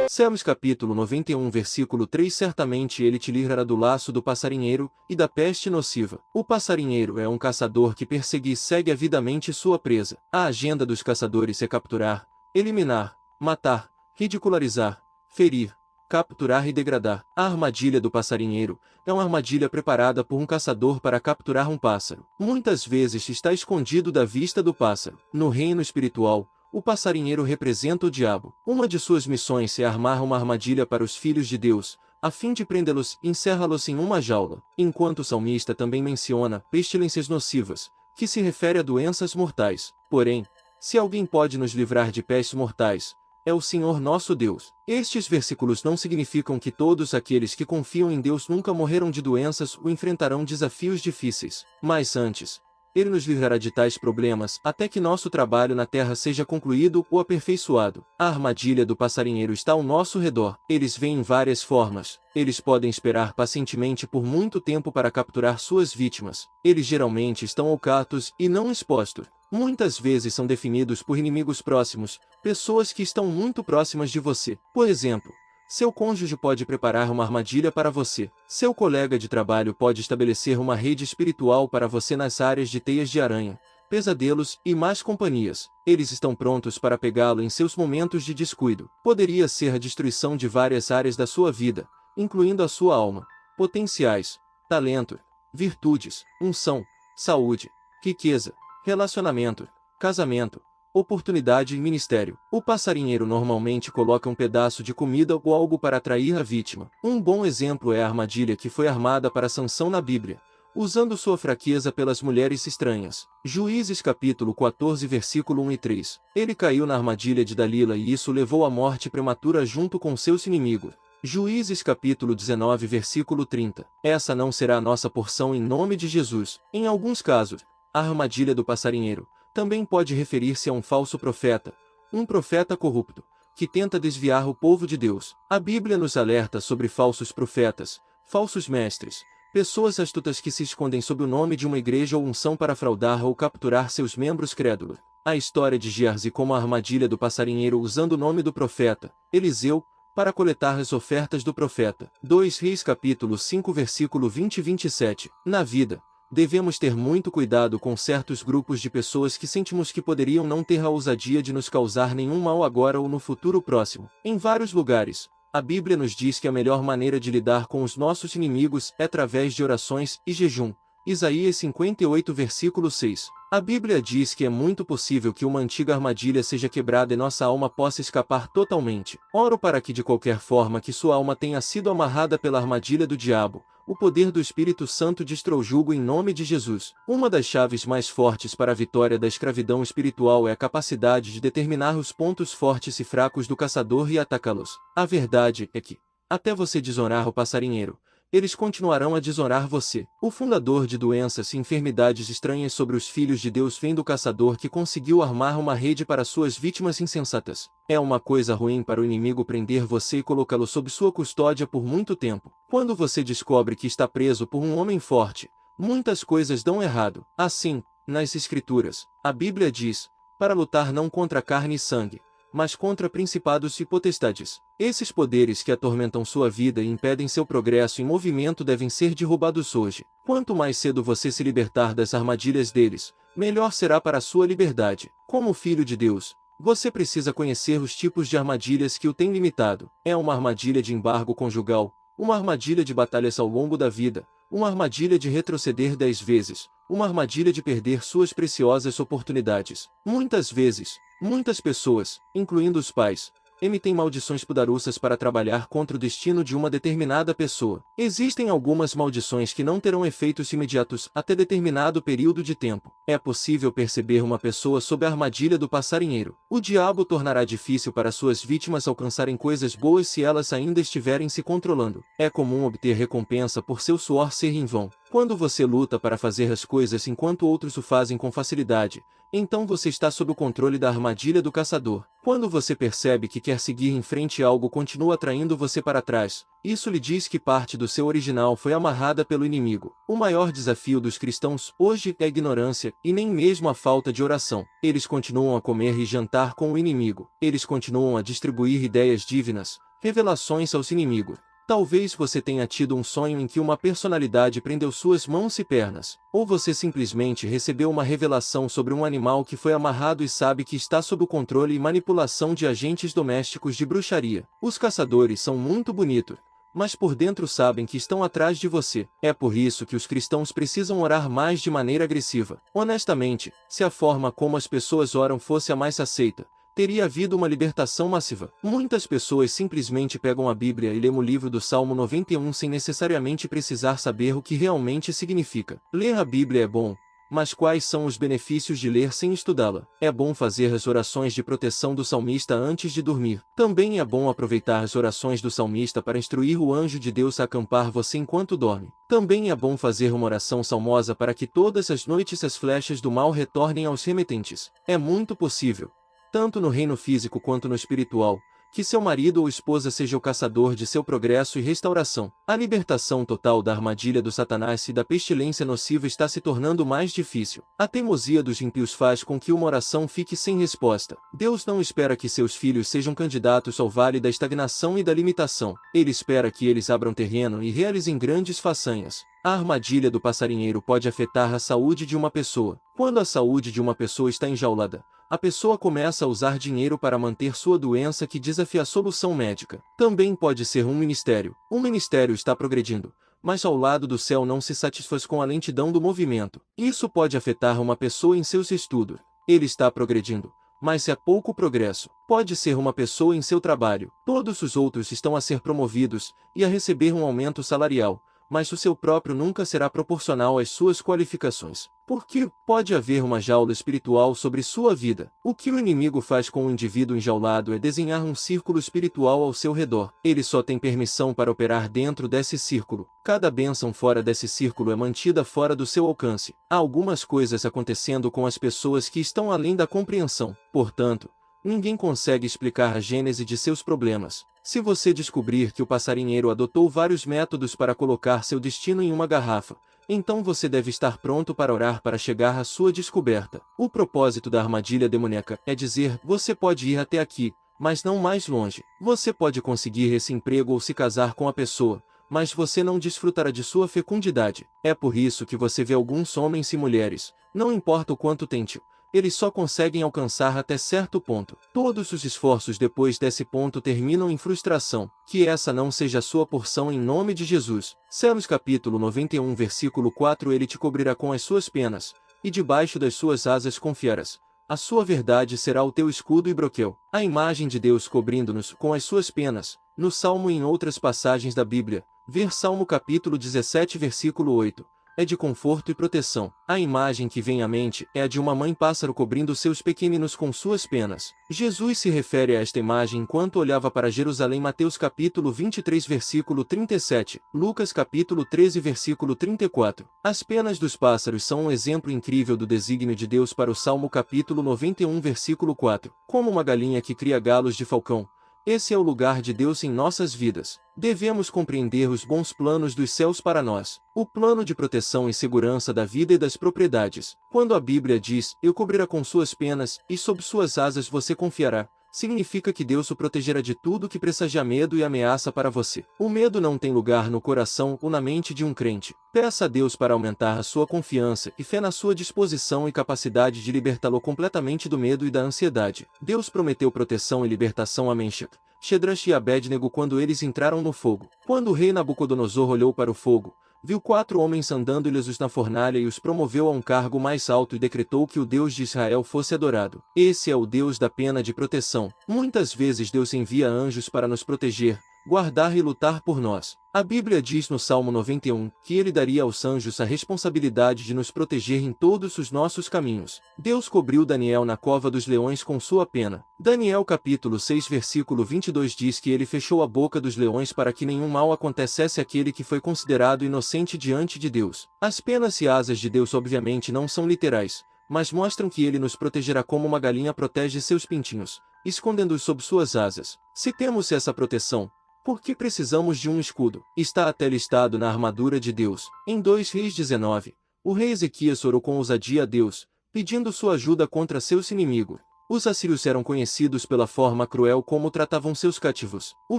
Salmos capítulo 91 versículo 3 Certamente ele te livrará do laço do passarinheiro, e da peste nociva. O passarinheiro é um caçador que persegue e segue avidamente sua presa. A agenda dos caçadores é capturar, eliminar, matar, ridicularizar, ferir, capturar e degradar. A armadilha do passarinheiro é uma armadilha preparada por um caçador para capturar um pássaro. Muitas vezes está escondido da vista do pássaro. No reino espiritual, o passarinheiro representa o diabo. Uma de suas missões é armar uma armadilha para os filhos de Deus, a fim de prendê-los e encerrá-los em uma jaula. Enquanto o salmista também menciona pestilências nocivas, que se refere a doenças mortais. Porém, se alguém pode nos livrar de pestes mortais, é o Senhor nosso Deus. Estes versículos não significam que todos aqueles que confiam em Deus nunca morreram de doenças ou enfrentarão desafios difíceis. Mas antes, Ele nos livrará de tais problemas até que nosso trabalho na terra seja concluído ou aperfeiçoado. A armadilha do passarinheiro está ao nosso redor. Eles vêm em várias formas. Eles podem esperar pacientemente por muito tempo para capturar suas vítimas. Eles geralmente estão ocultos e não expostos. Muitas vezes são definidos por inimigos próximos, pessoas que estão muito próximas de você. Por exemplo, seu cônjuge pode preparar uma armadilha para você. Seu colega de trabalho pode estabelecer uma rede espiritual para você nas áreas de teias de aranha, pesadelos e más companhias. Eles estão prontos para pegá-lo em seus momentos de descuido. Poderia ser a destruição de várias áreas da sua vida, incluindo a sua alma, potenciais, talento, virtudes, unção, saúde, riqueza, relacionamento, casamento, oportunidade e ministério. O passarinheiro normalmente coloca um pedaço de comida ou algo para atrair a vítima. Um bom exemplo é a armadilha que foi armada para Sansão na Bíblia, usando sua fraqueza pelas mulheres estranhas. Juízes capítulo 14 versículo 1 e 3. Ele caiu na armadilha de Dalila e isso levou à morte prematura junto com seus inimigos. Juízes capítulo 19 versículo 30. Essa não será a nossa porção em nome de Jesus. Em alguns casos, a armadilha do passarinheiro também pode referir-se a um falso profeta, um profeta corrupto, que tenta desviar o povo de Deus. A Bíblia nos alerta sobre falsos profetas, falsos mestres, pessoas astutas que se escondem sob o nome de uma igreja ou unção para fraudar ou capturar seus membros crédulos. A história de Geazi como a armadilha do passarinheiro usando o nome do profeta, Eliseu, para coletar as ofertas do profeta. 2 Reis capítulo 5 versículo 20 e 27. Na vida, devemos ter muito cuidado com certos grupos de pessoas que sentimos que poderiam não ter a ousadia de nos causar nenhum mal agora ou no futuro próximo. Em vários lugares, a Bíblia nos diz que a melhor maneira de lidar com os nossos inimigos é através de orações e jejum. Isaías 58 versículo 6. A Bíblia diz que é muito possível que uma antiga armadilha seja quebrada e nossa alma possa escapar totalmente. Oro para que de qualquer forma que sua alma tenha sido amarrada pela armadilha do diabo, o poder do Espírito Santo destrói o jugo em nome de Jesus. Uma das chaves mais fortes para a vitória da escravidão espiritual é a capacidade de determinar os pontos fortes e fracos do caçador e atacá-los. A verdade é que, até você desonrar o passarinheiro, eles continuarão a desonrar você. O fundador de doenças e enfermidades estranhas sobre os filhos de Deus vem do caçador que conseguiu armar uma rede para suas vítimas insensatas. É uma coisa ruim para o inimigo prender você e colocá-lo sob sua custódia por muito tempo. Quando você descobre que está preso por um homem forte, muitas coisas dão errado. Assim, nas Escrituras, a Bíblia diz, para lutar não contra carne e sangue, mas contra principados e potestades. Esses poderes que atormentam sua vida e impedem seu progresso em movimento devem ser derrubados hoje. Quanto mais cedo você se libertar das armadilhas deles, melhor será para a sua liberdade. Como filho de Deus, você precisa conhecer os tipos de armadilhas que o têm limitado. É uma armadilha de embargo conjugal, uma armadilha de batalhas ao longo da vida, uma armadilha de retroceder 10 vezes, uma armadilha de perder suas preciosas oportunidades. Muitas vezes, muitas pessoas, incluindo os pais, emitem maldições poderosas para trabalhar contra o destino de uma determinada pessoa. Existem algumas maldições que não terão efeitos imediatos até determinado período de tempo. É possível perceber uma pessoa sob a armadilha do passarinheiro. O diabo tornará difícil para suas vítimas alcançarem coisas boas se elas ainda estiverem se controlando. É comum obter recompensa por seu suor ser em vão. Quando você luta para fazer as coisas enquanto outros o fazem com facilidade, então você está sob o controle da armadilha do caçador. Quando você percebe que quer seguir em frente e algo continua atraindo você para trás, isso lhe diz que parte do seu original foi amarrada pelo inimigo. O maior desafio dos cristãos hoje é a ignorância, e nem mesmo a falta de oração. Eles continuam a comer e jantar com o inimigo. Eles continuam a distribuir ideias divinas, revelações aos inimigos. Talvez você tenha tido um sonho em que uma personalidade prendeu suas mãos e pernas, ou você simplesmente recebeu uma revelação sobre um animal que foi amarrado e sabe que está sob o controle e manipulação de agentes domésticos de bruxaria. Os caçadores são muito bonitos, mas por dentro sabem que estão atrás de você. É por isso que os cristãos precisam orar mais de maneira agressiva. Honestamente, se a forma como as pessoas oram fosse a mais aceita, teria havido uma libertação massiva. Muitas pessoas simplesmente pegam a Bíblia e lêem o livro do Salmo 91 sem necessariamente precisar saber o que realmente significa. Ler a Bíblia é bom, mas quais são os benefícios de ler sem estudá-la? É bom fazer as orações de proteção do salmista antes de dormir. Também é bom aproveitar as orações do salmista para instruir o anjo de Deus a acampar você enquanto dorme. Também é bom fazer uma oração salmosa para que todas as noites as flechas do mal retornem aos remetentes. É muito possível, tanto no reino físico quanto no espiritual, que seu marido ou esposa seja o caçador de seu progresso e restauração. A libertação total da armadilha do Satanás e da pestilência nociva está se tornando mais difícil. A teimosia dos ímpios faz com que uma oração fique sem resposta. Deus não espera que seus filhos sejam candidatos ao vale da estagnação e da limitação. Ele espera que eles abram terreno e realizem grandes façanhas. A armadilha do passarinheiro pode afetar a saúde de uma pessoa. Quando a saúde de uma pessoa está enjaulada, a pessoa começa a usar dinheiro para manter sua doença que desafia a solução médica. Também pode ser um ministério. O ministério está progredindo, mas ao lado do céu não se satisfaz com a lentidão do movimento. Isso pode afetar uma pessoa em seus estudos. Ele está progredindo, mas se há pouco progresso. Pode ser uma pessoa em seu trabalho. Todos os outros estão a ser promovidos e a receber um aumento salarial, mas o seu próprio nunca será proporcional às suas qualificações. Porque pode haver uma jaula espiritual sobre sua vida. O que o inimigo faz com o indivíduo enjaulado é desenhar um círculo espiritual ao seu redor. Ele só tem permissão para operar dentro desse círculo. Cada bênção fora desse círculo é mantida fora do seu alcance. Há algumas coisas acontecendo com as pessoas que estão além da compreensão. Portanto, ninguém consegue explicar a gênese de seus problemas. Se você descobrir que o passarinheiro adotou vários métodos para colocar seu destino em uma garrafa, então você deve estar pronto para orar para chegar à sua descoberta. O propósito da armadilha demoníaca é dizer: você pode ir até aqui, mas não mais longe. Você pode conseguir esse emprego ou se casar com a pessoa, mas você não desfrutará de sua fecundidade. É por isso que você vê alguns homens e mulheres, não importa o quanto tente, eles só conseguem alcançar até certo ponto. Todos os esforços depois desse ponto terminam em frustração. Que essa não seja a sua porção em nome de Jesus. Salmos capítulo 91 versículo 4: Ele te cobrirá com as suas penas, e debaixo das suas asas confiarás. A sua verdade será o teu escudo e broquel. A imagem de Deus cobrindo-nos com as suas penas, no Salmo e em outras passagens da Bíblia, ver Salmo capítulo 17 versículo 8. É de conforto e proteção. A imagem que vem à mente é a de uma mãe pássaro cobrindo seus pequeninos com suas penas. Jesus se refere a esta imagem enquanto olhava para Jerusalém. Mateus capítulo 23 versículo 37, Lucas capítulo 13 versículo 34. As penas dos pássaros são um exemplo incrível do desígnio de Deus para o Salmo capítulo 91 versículo 4. Como uma galinha que cria galos de falcão, esse é o lugar de Deus em nossas vidas. Devemos compreender os bons planos dos céus para nós. O plano de proteção e segurança da vida e das propriedades. Quando a Bíblia diz: eu cobrirá com suas penas, e sob suas asas você confiará, significa que Deus o protegerá de tudo que pressagia medo e ameaça para você. O medo não tem lugar no coração ou na mente de um crente. Peça a Deus para aumentar a sua confiança e fé na sua disposição e capacidade de libertá-lo completamente do medo e da ansiedade. Deus prometeu proteção e libertação a Meshach, Shadrach e Abednego quando eles entraram no fogo. Quando o rei Nabucodonosor olhou para o fogo, viu 4 homens andando ilesos na fornalha e os promoveu a um cargo mais alto e decretou que o Deus de Israel fosse adorado. Esse é o Deus da pena de proteção. Muitas vezes Deus envia anjos para nos proteger, guardar e lutar por nós. A Bíblia diz no Salmo 91 que Ele daria aos anjos a responsabilidade de nos proteger em todos os nossos caminhos. Deus cobriu Daniel na cova dos leões com sua pena. Daniel capítulo 6 versículo 22 diz que Ele fechou a boca dos leões para que nenhum mal acontecesse àquele que foi considerado inocente diante de Deus. As penas e asas de Deus obviamente não são literais, mas mostram que ele nos protegerá como uma galinha protege seus pintinhos, escondendo-os sob suas asas. Se temos essa proteção, por que precisamos de um escudo? Está até listado na armadura de Deus. Em 2 Reis 19, o rei Ezequias orou com ousadia a Deus, pedindo sua ajuda contra seus inimigos. Os assírios eram conhecidos pela forma cruel como tratavam seus cativos. O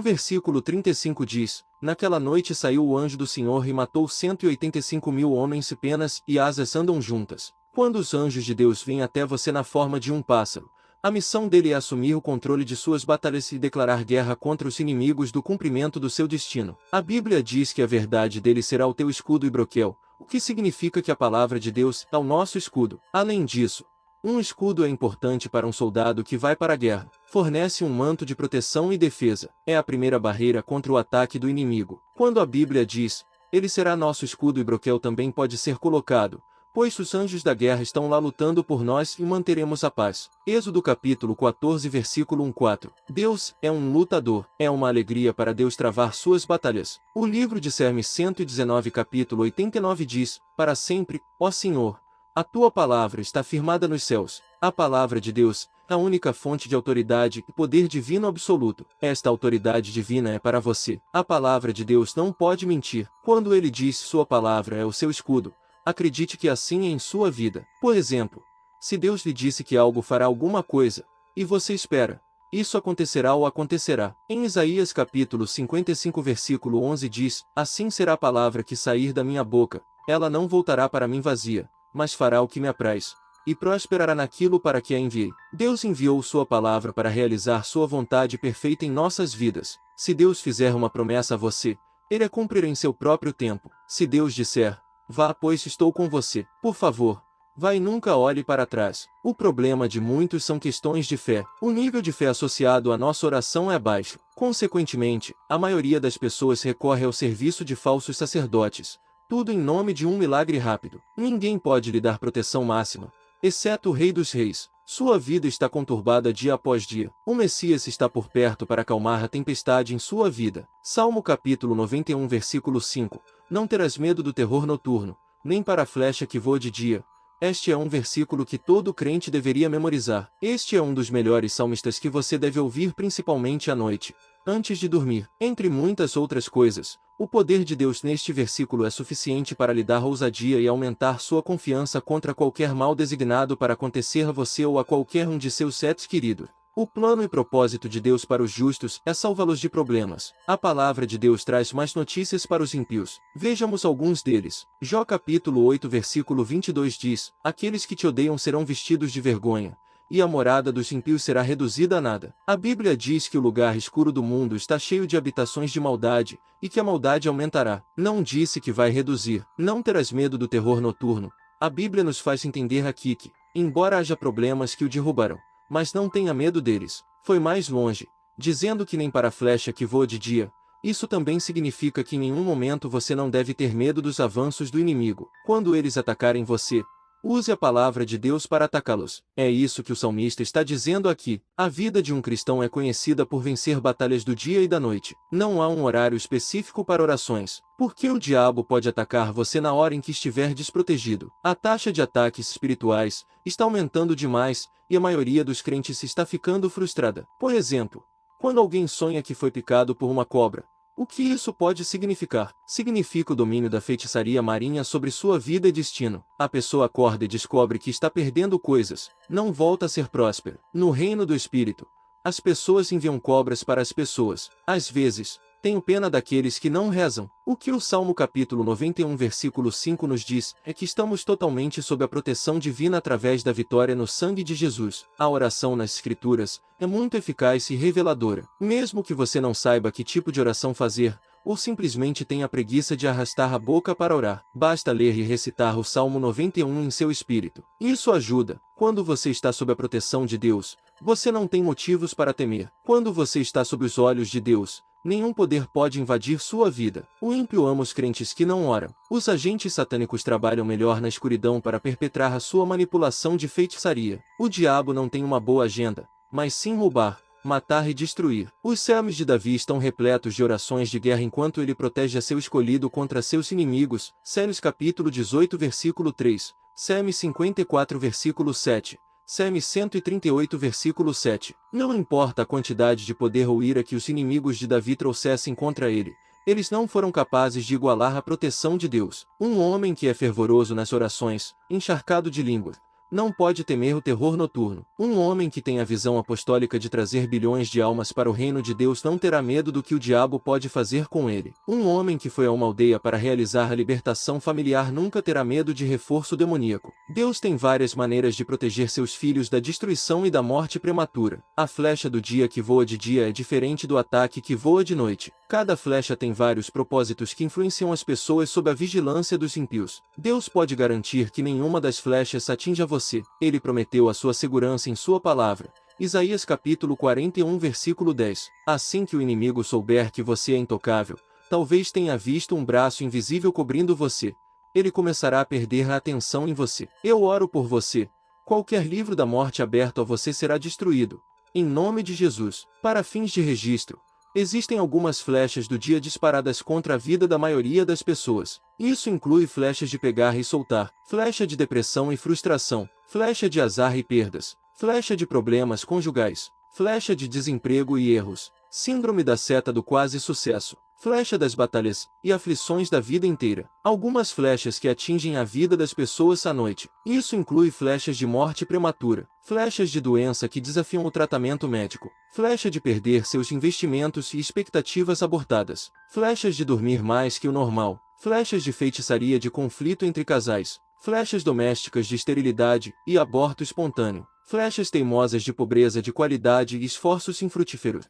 versículo 35 diz: Naquela noite saiu o anjo do Senhor e matou 185.000 homens e penas e asas andam juntas. Quando os anjos de Deus vêm até você na forma de um pássaro, a missão dele é assumir o controle de suas batalhas e declarar guerra contra os inimigos do cumprimento do seu destino. A Bíblia diz que a verdade dele será o teu escudo e broquel, o que significa que a palavra de Deus é o nosso escudo. Além disso, um escudo é importante para um soldado que vai para a guerra. Fornece um manto de proteção e defesa. É a primeira barreira contra o ataque do inimigo. Quando a Bíblia diz, ele será nosso escudo e broquel também pode ser colocado, pois os anjos da guerra estão lá lutando por nós e manteremos a paz. Êxodo capítulo 14 versículo 1-4. Deus é um lutador. É uma alegria para Deus travar suas batalhas. O livro de Salmos 119 capítulo 89 diz, Para sempre, ó Senhor, a tua palavra está firmada nos céus. A palavra de Deus é a única fonte de autoridade e poder divino absoluto. Esta autoridade divina é para você. A palavra de Deus não pode mentir. Quando ele diz sua palavra é o seu escudo, acredite que assim é em sua vida. Por exemplo, se Deus lhe disse que algo fará alguma coisa, e você espera, isso acontecerá ou acontecerá. Em Isaías capítulo 55 versículo 11 diz, Assim será a palavra que sair da minha boca, ela não voltará para mim vazia, mas fará o que me apraz, e prosperará naquilo para que a enviei. Deus enviou sua palavra para realizar sua vontade perfeita em nossas vidas. Se Deus fizer uma promessa a você, ele a cumprirá em seu próprio tempo. Se Deus disser, vá pois estou com você, por favor, vá e nunca olhe para trás. O problema de muitos são questões de fé. O nível de fé associado à nossa oração é baixo. Consequentemente, a maioria das pessoas recorre ao serviço de falsos sacerdotes, tudo em nome de um milagre rápido. Ninguém pode lhe dar proteção máxima, exceto o Rei dos Reis. Sua vida está conturbada dia após dia. O Messias está por perto para acalmar a tempestade em sua vida. Salmo capítulo 91 versículo 5. Não terás medo do terror noturno, nem para a flecha que voa de dia. Este é um versículo que todo crente deveria memorizar. Este é um dos melhores salmistas que você deve ouvir principalmente à noite, antes de dormir. Entre muitas outras coisas, o poder de Deus neste versículo é suficiente para lhe dar ousadia e aumentar sua confiança contra qualquer mal designado para acontecer a você ou a qualquer um de seus seres queridos. O plano e propósito de Deus para os justos é salvá-los de problemas. A palavra de Deus traz mais notícias para os ímpios. Vejamos alguns deles. Jó capítulo 8 versículo 22 diz, Aqueles que te odeiam serão vestidos de vergonha, e a morada dos ímpios será reduzida a nada. A Bíblia diz que o lugar escuro do mundo está cheio de habitações de maldade, e que a maldade aumentará. Não disse que vai reduzir. Não terás medo do terror noturno. A Bíblia nos faz entender aqui que, embora haja problemas que o derrubarão, mas não tenha medo deles. Foi mais longe, dizendo que nem para a flecha que voa de dia. Isso também significa que em nenhum momento você não deve ter medo dos avanços do inimigo. Quando eles atacarem você, use a palavra de Deus para atacá-los. É isso que o salmista está dizendo aqui. A vida de um cristão é conhecida por vencer batalhas do dia e da noite. Não há um horário específico para orações, porque o diabo pode atacar você na hora em que estiver desprotegido. A taxa de ataques espirituais está aumentando demais, e a maioria dos crentes está ficando frustrada. Por exemplo, quando alguém sonha que foi picado por uma cobra, o que isso pode significar? Significa o domínio da feitiçaria marinha sobre sua vida e destino. A pessoa acorda e descobre que está perdendo coisas, não volta a ser próspero. No reino do espírito, as pessoas enviam cobras para as pessoas. Às vezes, tenho pena daqueles que não rezam. O que o Salmo capítulo 91 versículo 5 nos diz é que estamos totalmente sob a proteção divina através da vitória no sangue de Jesus. A oração nas Escrituras é muito eficaz e reveladora. Mesmo que você não saiba que tipo de oração fazer, ou simplesmente tenha preguiça de arrastar a boca para orar, basta ler e recitar o Salmo 91 em seu espírito. Isso ajuda. Quando você está sob a proteção de Deus, você não tem motivos para temer. Quando você está sob os olhos de Deus, nenhum poder pode invadir sua vida. O ímpio ama os crentes que não oram. Os agentes satânicos trabalham melhor na escuridão para perpetrar a sua manipulação de feitiçaria. O diabo não tem uma boa agenda, mas sim roubar, matar e destruir. Os salmos de Davi estão repletos de orações de guerra enquanto ele protege a seu escolhido contra seus inimigos. Salmos capítulo 18 versículo 3. Salmo 54 versículo 7. Salmo 138 versículo 7. Não importa a quantidade de poder ou ira que os inimigos de Davi trouxessem contra ele, eles não foram capazes de igualar a proteção de Deus. Um homem que é fervoroso nas orações, encharcado de língua, não pode temer o terror noturno. Um homem que tem a visão apostólica de trazer bilhões de almas para o reino de Deus não terá medo do que o diabo pode fazer com ele. Um homem que foi a uma aldeia para realizar a libertação familiar nunca terá medo de reforço demoníaco. Deus tem várias maneiras de proteger seus filhos da destruição e da morte prematura. A flecha do dia que voa de dia é diferente do ataque que voa de noite. Cada flecha tem vários propósitos que influenciam as pessoas sob a vigilância dos ímpios. Deus pode garantir que nenhuma das flechas atinja você. Ele prometeu a sua segurança em sua palavra. Isaías capítulo 41 versículo 10. Assim que o inimigo souber que você é intocável, talvez tenha visto um braço invisível cobrindo você. Ele começará a perder a atenção em você. Eu oro por você. Qualquer livro da morte aberto a você será destruído. Em nome de Jesus. Para fins de registro, existem algumas flechas do dia disparadas contra a vida da maioria das pessoas. Isso inclui flechas de pegar e soltar, flecha de depressão e frustração, flecha de azar e perdas, flecha de problemas conjugais, flecha de desemprego e erros, síndrome da seta do quase sucesso, flecha das batalhas e aflições da vida inteira. Algumas flechas que atingem a vida das pessoas à noite. Isso inclui flechas de morte prematura, flechas de doença que desafiam o tratamento médico, flecha de perder seus investimentos e expectativas abortadas, flechas de dormir mais que o normal, flechas de feitiçaria de conflito entre casais, flechas domésticas de esterilidade e aborto espontâneo, flechas teimosas de pobreza de qualidade e esforços infrutíferos.